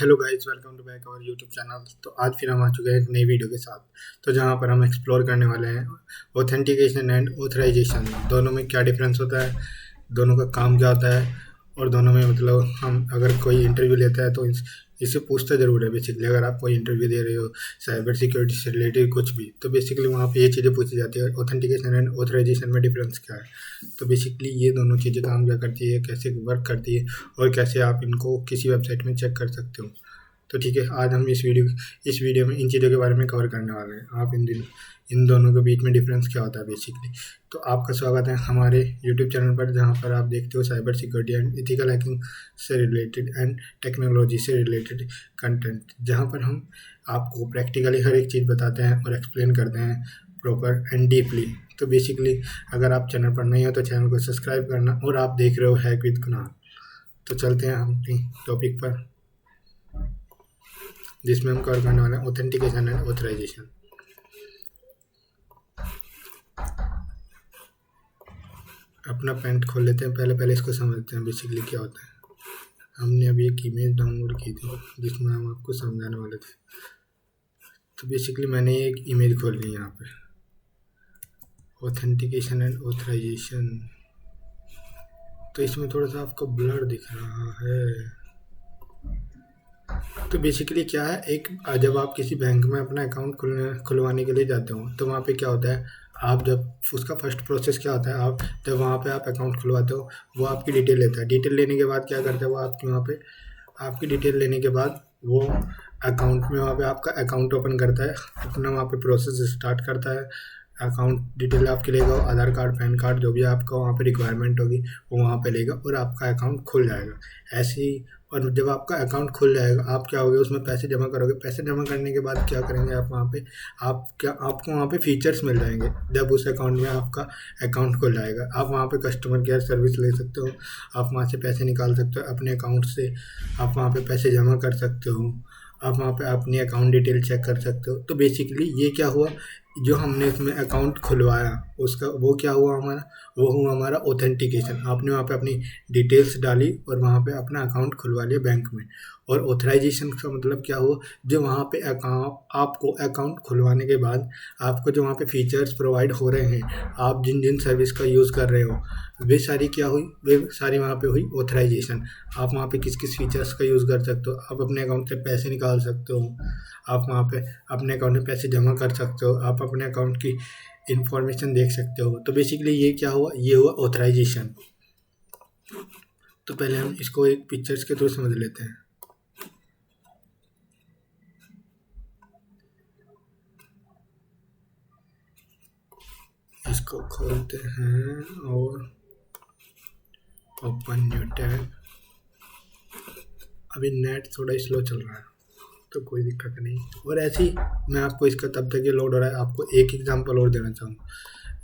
Hello guys, welcome to back our YouTube channel. तो आज फिर हम आ चुके हैं एक नई वीडियो के साथ। तो जहां पर हम एक्सप्लोर करने वाले हैं ऑथेंटिकेशन एंड ऑथराइजेशन, दोनों में क्या डिफरेंस होता है, दोनों का काम क्या होता है, और दोनों में मतलब हम अगर कोई इंटरव्यू लेता है तो इससे पूछता ज़रूर है। बेसिकली अगर आप कोई इंटरव्यू दे रहे हो साइबर सिक्योरिटी से रिलेटेड कुछ भी, तो बेसिकली वहाँ पे ये चीज़ें पूछी जाती है, ऑथेंटिकेशन एंड ऑथराइजेशन में डिफरेंस क्या है। तो बेसिकली ये दोनों चीज़ें काम क्या करती है, कैसे वर्क करती है, और कैसे आप इनको किसी वेबसाइट में चेक कर सकते हो। तो ठीक है, आज हम इस वीडियो में इन चीज़ों के बारे में कवर करने वाले हैं। आप इन दोनों के बीच में डिफरेंस क्या होता है बेसिकली। तो आपका स्वागत है हमारे यूट्यूब चैनल पर, जहां पर आप देखते हो cyber security and ethical hacking से रिलेटेड एंड टेक्नोलॉजी से रिलेटेड कंटेंट, जहां पर हम आपको प्रैक्टिकली हर एक चीज़ बताते हैं और एक्सप्लेन करते हैं प्रॉपर एंड डीपली। तो बेसिकली अगर आप चैनल पर नहीं हो तो चैनल को सब्सक्राइब करना, और आप देख रहे हो हैक विद कुणाल। तो चलते हैं हम अपनी टॉपिक पर, जिसमें हम कवर करने वाले हैं ऑथेंटिकेशन एंड ऑथराइजेशन। अपना पेंट खोल लेते हैं, पहले इसको समझते हैं बेसिकली क्या होता है। हमने अभी एक इमेज डाउनलोड की थी जिसमें हम आपको समझाने वाले थे। तो बेसिकली मैंने एक इमेज खोल ली यहाँ पे, ऑथेंटिकेशन एंड ऑथराइजेशन। तो इसमें थोड़ा सा आपको ब्लर दिख रहा है। तो बेसिकली क्या है, जब आप किसी बैंक में अपना अकाउंट खुलवाने के लिए जाते हो, तो वहाँ पे क्या होता है, आप जब उसका फर्स्ट प्रोसेस क्या होता है, आप जब वहाँ पे आप अकाउंट खुलवाते हो, वो आपकी डिटेल लेता है। डिटेल लेने के बाद क्या करता है, वो आपकी वहाँ पे आपकी डिटेल लेने के बाद वो अकाउंट में वहाँ पे आपका अकाउंट ओपन करता है, अपना वहाँ पे प्रोसेस स्टार्ट करता है। अकाउंट डिटेल आपके लेगा, आधार कार्ड, पैन कार्ड, जो भी आपका वहाँ पे रिक्वायरमेंट होगी वो वहाँ पे लेगा, और आपका अकाउंट खुल जाएगा ऐसे ही। और जब आपका अकाउंट खुल जाएगा, आप क्या होगे, उसमें पैसे जमा करोगे। पैसे जमा करने के बाद क्या करेंगे आप वहाँ पे, आपको वहाँ पे फीचर्स मिल जाएंगे। जब उस अकाउंट में आपका अकाउंट खुल जाएगा, आप वहाँ पे कस्टमर केयर सर्विस ले सकते हो, आप वहाँ से पैसे निकाल सकते हो अपने अकाउंट से, आप वहाँ पे पैसे जमा कर सकते हो, आप वहाँ पे अपनी अकाउंट डिटेल चेक कर सकते हो। तो बेसिकली ये क्या हुआ, जो हमने इसमें अकाउंट खुलवाया उसका वो क्या हुआ हमारा, वो हुआ हमारा ऑथेंटिकेशन। आपने वहाँ पे अपनी डिटेल्स डाली और वहाँ पे अपना अकाउंट खुलवा लिया बैंक में। और ऑथराइजेशन का मतलब क्या हुआ, जो वहाँ पे आपको अकाउंट खुलवाने के बाद आपको जो वहाँ पे फीचर्स प्रोवाइड हो रहे हैं, आप जिन जिन सर्विस का यूज़ कर रहे हो, वे सारी क्या हुई, वे सारी वहाँ पे हुई ऑथराइजेशन। आप वहाँ पे किस किस फीचर्स का यूज़ कर सकते हो, आप अपने अकाउंट से पैसे निकाल सकते हो, आप वहाँ पे अपने अकाउंट में पैसे जमा कर सकते हो, आप अपने अकाउंट की इंफॉर्मेशन देख सकते हो। तो बेसिकली ये क्या हुआ, ये हुआ ऑथराइजेशन। तो पहले हम इसको एक पिक्चर्स के थ्रू समझ लेते हैं। इसको खोलते हैं और ओपन न्यू टैब। अभी नेट थोड़ा स्लो चल रहा है तो कोई दिक्कत नहीं। और ऐसे ही मैं आपको इसका तब तक ये लोड हो रहा है, आपको एक एग्जांपल और देना चाहूँगा।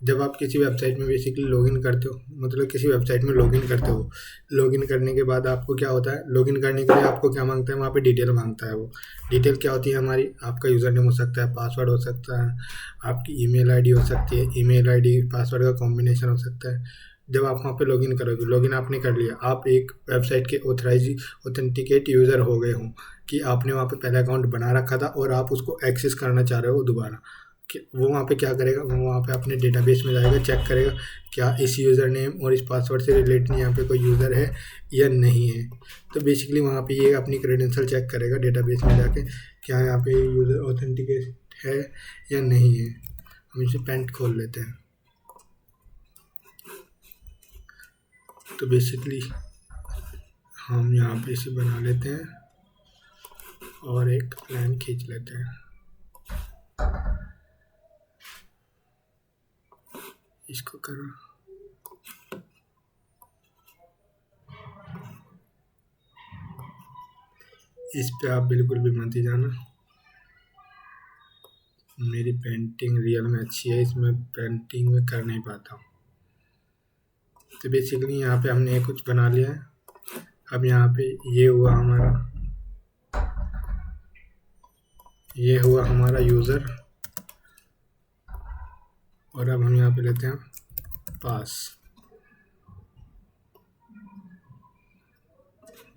जब आप किसी वेबसाइट में बेसिकली लॉगिन करते हो, मतलब किसी वेबसाइट में लॉगिन करते हो, लॉगिन करने के बाद आपको क्या होता है, लॉगिन करने के लिए आपको क्या मांगता है, वहाँ पे डिटेल मांगता है। वो डिटेल क्या होती है हमारी, आपका यूज़र नेम हो सकता है, पासवर्ड हो सकता है, आपकी ईमेल आईडी हो सकती है, ईमेल आईडी पासवर्ड का कॉम्बिनेशन हो सकता है। जब आप वहाँ पे लॉगिन करोगे, लॉगिन आपने कर लिया, आप एक वेबसाइट के ऑथेंटिकेट यूज़र हो गए हों, कि आपने वहाँ पे पहले अकाउंट बना रखा था और आप उसको एक्सेस करना चाह रहे हो दोबारा। कि वो वहाँ पे क्या करेगा, वो वहाँ पे अपने डेटाबेस में जाएगा, चेक करेगा क्या इस यूज़र नेम और इस पासवर्ड से रिलेटेड यहाँ पे कोई यूज़र है या नहीं है। तो बेसिकली वहाँ पे ये अपनी क्रेडेंशियल चेक करेगा डेटाबेस में जाके, क्या यहाँ पे यूज़र ऑथेंटिकेट है या नहीं है। हम इसे पेंट खोल लेते हैं। तो बेसिकली हम यहाँ पे इसे बना लेते हैं और एक लाइन खींच लेते हैं। इसको करो, इस पे आप बिल्कुल भी मत ही जाना। मेरी पेंटिंग रियल में अच्छी है, इसमें पेंटिंग में कर नहीं पाता हूँ। तो बेसिकली यहाँ पे हमने कुछ बना लिया है। अब यहाँ पे ये हुआ हमारा यूज़र, और अब हम यहाँ पे लेते हैं पास,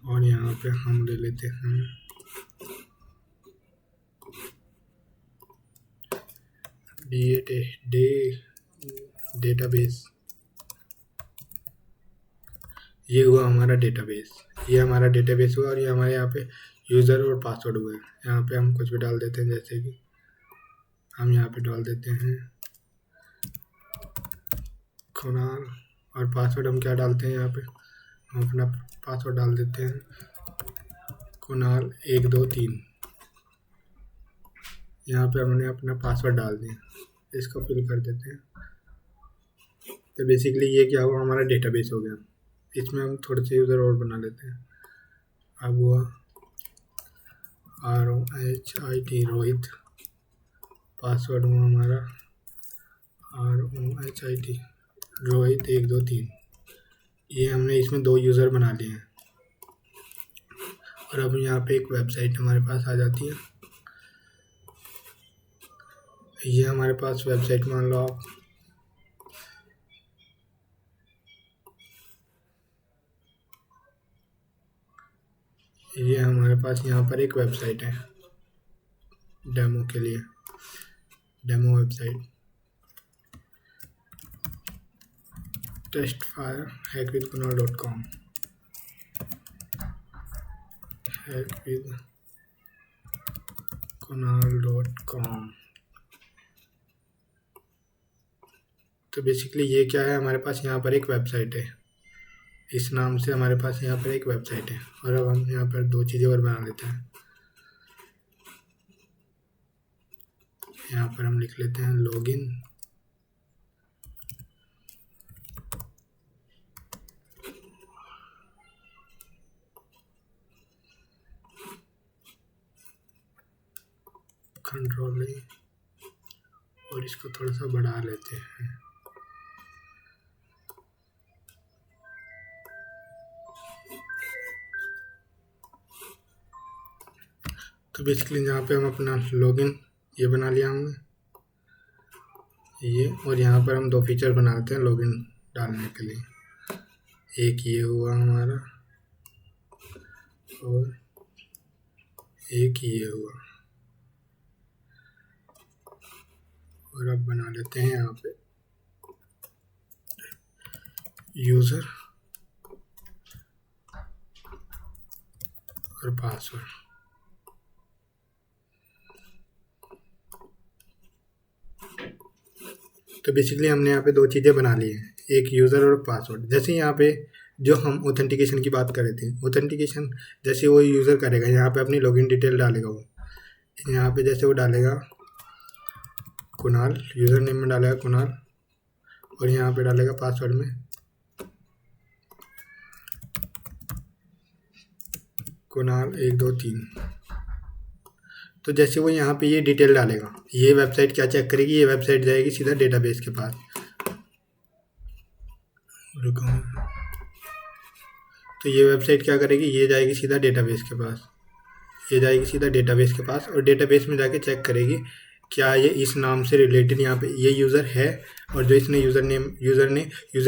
और यहाँ पे हम ले लेते हैं डेटाबेस, ये हुआ हमारा डेटाबेस। ये हमारा डेटाबेस हुआ और ये हमारे यहाँ पे यूज़र और पासवर्ड हुए। यहाँ पे हम कुछ भी डाल देते हैं, जैसे कि हम यहाँ पे डाल देते हैं कुणाल, और पासवर्ड हम क्या डालते हैं, यहाँ पे हम अपना पासवर्ड डाल देते हैं कुणाल 123। यहाँ पे हमने अपना पासवर्ड डाल दिया, इसको फिल कर देते हैं। तो बेसिकली ये क्या हुआ, हमारा डेटाबेस हो गया। इसमें हम थोड़े से यूज़र और बना लेते हैं। अब हुआ ROHIT रोहित, पासवर्ड हुआ हमारा ROHIT रोहित 123। ये हमने इसमें 2 यूज़र बना लिए हैं। और अब यहाँ पे एक वेबसाइट हमारे पास आ जाती है। ये हमारे पास वेबसाइट, मान लो आप, ये हमारे पास यहाँ पर एक वेबसाइट है डेमो के लिए, डेमो वेबसाइट testfire@hackWithKunal.com, hackWithKunal.com। तो बेसिकली ये क्या है, हमारे पास यहाँ पर एक वेबसाइट है, इस नाम से हमारे पास यहाँ पर एक वेबसाइट है। और अब हम यहाँ पर 2 चीज़ें और बना लेते हैं। यहाँ पर हम लिख लेते हैं लॉगिन, कंट्रोल, और इसको थोड़ा सा बढ़ा लेते हैं। तो बेसिकली यहाँ पे हम अपना लॉगिन ये बना लिया हमने ये, और यहाँ पर हम 2 फीचर बनाते हैं लॉगिन डालने के लिए। एक ये हुआ हमारा और एक ये हुआ। और अब बना लेते हैं यहाँ पे यूज़र और पासवर्ड। तो बेसिकली हमने यहाँ पे 2 चीज़ें बना ली हैं, एक यूज़र और पासवर्ड। जैसे यहाँ पे जो हम ऑथेंटिकेशन की बात कर रहे थे, ऑथेंटिकेशन जैसे वो यूज़र करेगा, यहाँ पे अपनी लॉगिन डिटेल डालेगा वो, यहाँ पे जैसे वो डालेगा कुणाल, यूज़र नेम में डालेगा कुणाल, और यहाँ पे डालेगा पासवर्ड में कुणाल 123। तो जैसे वो यहाँ पे ये डिटेल डालेगा, ये वेबसाइट क्या चेक करेगी, ये वेबसाइट जाएगी सीधा डेटाबेस के पास। तो ये वेबसाइट क्या करेगी, ये जाएगी सीधा डेटाबेस के पास, ये जाएगी सीधा डेटाबेस के पास, और डेटाबेस में जाके चेक करेगी क्या ये इस नाम से रिलेटेड यहाँ पे ये यूज़र है, और जो इसने यूज़र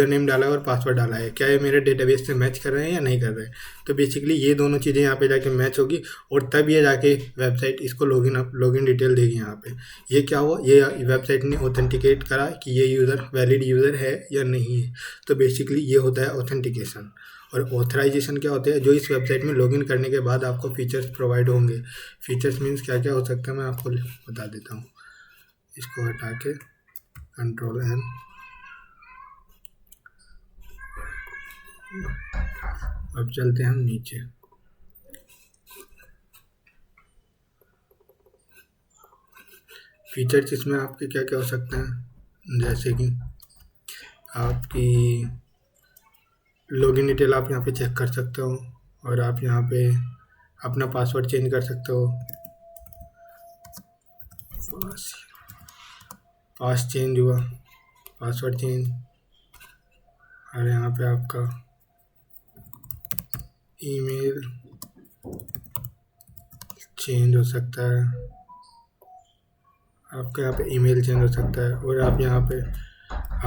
नेम डाला है और पासवर्ड डाला है, क्या ये मेरे डेटाबेस से मैच कर रहे हैं या नहीं कर रहे हैं। तो बेसिकली ये दोनों चीज़ें यहाँ पे जाके मैच होगी, और तब ये जाके वेबसाइट इसको लॉगिन डिटेल देगी। यहाँ पे ये क्या हुआ, ये वेबसाइट ने ऑथेंटिकेट करा कि ये यूज़र वैलिड यूज़र है या नहीं है। तो बेसिकली ये होता है ऑथेंटिकेशन। और ऑथराइजेशन क्या होता है, जो इस वेबसाइट में लॉगिन करने के बाद आपको फीचर्स प्रोवाइड होंगे। फीचर्स मीन्स क्या क्या हो सकता है, मैं आपको बता देता हूँ। इसको हटा के Ctrl+N, अब चलते हैं हम नीचे। फीचर्स इसमें आपके क्या क्या हो सकते हैं, जैसे कि आपकी लॉगिन डिटेल आप यहाँ पे चेक कर सकते हो, और आप यहाँ पे अपना पासवर्ड चेंज कर सकते हो। पास चेंज हुआ, पासवर्ड चेंज, और यहाँ पे आपका ईमेल चेंज हो सकता है, आपका यहाँ पे ईमेल चेंज हो सकता है, और आप यहाँ पे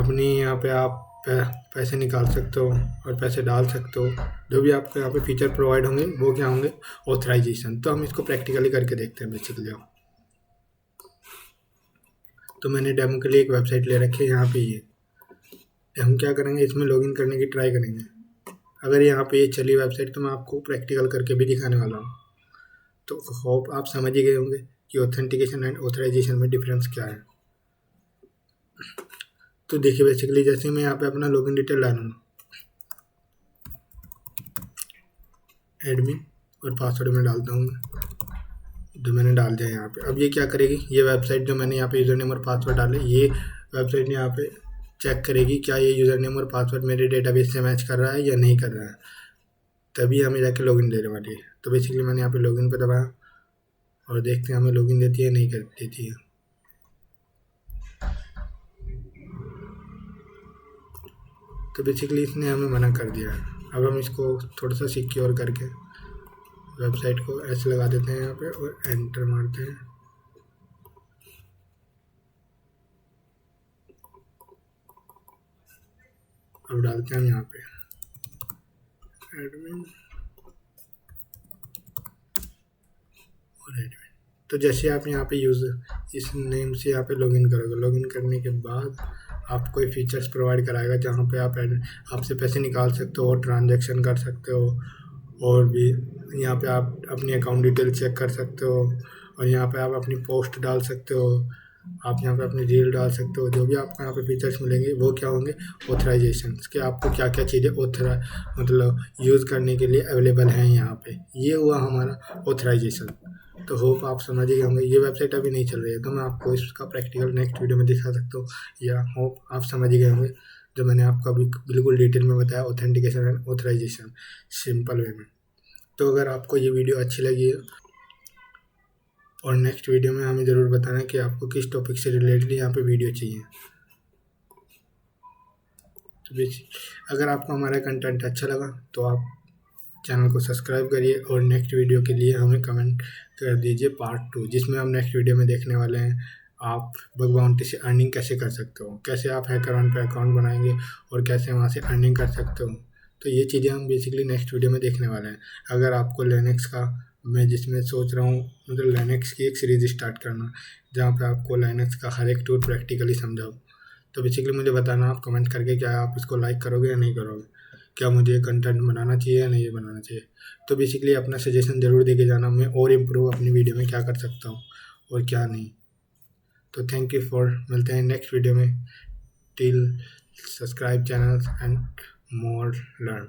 अपनी यहाँ पे आप पैसे निकाल सकते हो और पैसे डाल सकते हो। जो भी आपको यहाँ पे फीचर प्रोवाइड होंगे वो क्या होंगे, ऑथराइजेशन। तो हम इसको प्रैक्टिकली करके देखते हैं बेसिकली। तो मैंने डेमो के लिए एक वेबसाइट ले रखी है यहाँ पे। ये हम क्या करेंगे, इसमें लॉगिन करने की ट्राई करेंगे। अगर यहाँ पे ये चली वेबसाइट तो मैं आपको प्रैक्टिकल करके भी दिखाने वाला हूँ। तो होप आप समझ ही गए होंगे कि ऑथेंटिकेशन एंड ऑथराइजेशन में डिफरेंस क्या है। तो देखिए बेसिकली जैसे मैं यहाँ पे अपना लॉगिन डिटेल डालूँगा, एडमिन और पासवर्ड में डालता हूँ जो मैंने डाल दिया यहाँ पे। अब ये क्या करेगी, ये वेबसाइट जो मैंने यहाँ पे यूज़र नेम और पासवर्ड डाले, ये वेबसाइट यहाँ पे चेक करेगी क्या ये यूज़र नेम और पासवर्ड मेरे डेटाबेस से मैच कर रहा है या नहीं कर रहा है, तभी हमें जाके लॉगिन देने वाली है। तो बेसिकली मैंने यहाँ पे लॉगिन पे दबाया और देखते हैं हमें लॉगिन देती है नहीं कर देती है। तो बेसिकली इसने हमें मना कर दिया है। अब हम इसको थोड़ा सा सिक्योर करके वेबसाइट को ऐसे लगा देते हैं यहाँ पे और एंटर मारते हैं। अब डालते हैं हम यहाँ पे एडमिन और एडमिन। तो जैसे आप यहाँ पे यूज़र इस नेम से यहाँ पे लॉगिन करोगे, लॉगिन करने के बाद आपको ये फीचर्स प्रोवाइड कराएगा जहाँ पे आप आपसे पैसे निकाल सकते हो, ट्रांजैक्शन कर सकते हो, और भी यहाँ पे आप अपनी अकाउंट डिटेल चेक कर सकते हो, और यहाँ पे आप अपनी पोस्ट डाल सकते हो, आप यहाँ पे अपनी रील डाल सकते हो। जो भी आपको यहाँ पे फीचर्स मिलेंगे वो क्या होंगे, ऑथराइजेशन के, आपको क्या क्या चीज़ें मतलब यूज़ करने के लिए अवेलेबल हैं यहाँ पे। ये हुआ हमारा ऑथराइजेशन। तो होप आप समझ ही गए होंगे। ये वेबसाइट अभी नहीं चल रही है तो मैं आपको इसका प्रैक्टिकल नेक्स्ट वीडियो में दिखा सकता हूँ, या होप आप समझ ही गए होंगे जो मैंने आपको अभी बिल्कुल डिटेल में बताया, authentication and authorization simple way में। तो अगर आपको ये वीडियो अच्छी लगी है और नेक्स्ट वीडियो में हमें ज़रूर बताना कि आपको किस टॉपिक से रिलेटेड यहाँ पे वीडियो चाहिए। तो अगर आपको हमारा कंटेंट अच्छा लगा तो आप चैनल को सब्सक्राइब करिए और नेक्स्ट वीडियो के लिए हमें कमेंट कर दीजिए पार्ट 2, जिसमें हम नेक्स्ट वीडियो में देखने वाले हैं आप बग बाउंटी से अर्निंग कैसे कर सकते हो, कैसे आप हैकर पे अकाउंट बनाएंगे और कैसे वहाँ से अर्निंग कर सकते हो। तो ये चीज़ें हम बेसिकली नेक्स्ट वीडियो में देखने वाले हैं। अगर आपको लिनक्स का, मैं जिसमें सोच रहा हूँ मतलब लिनक्स की एक सीरीज़ स्टार्ट करना जहाँ पे आपको लिनक्स का हर एक टूल प्रैक्टिकली समझाऊँ, तो बेसिकली मुझे बताना आप कमेंट करके क्या आप इसको लाइक करोगे या नहीं करोगे, क्या मुझे कंटेंट बनाना चाहिए या नहीं बनाना चाहिए। तो बेसिकली अपना सजेशन ज़रूर दे के जाना, मैं और इम्प्रूव अपनी वीडियो में क्या कर सकता हूँ और क्या नहीं। तो थैंक यू फॉर, मिलते हैं नेक्स्ट वीडियो में। Till subscribe channel and more learn.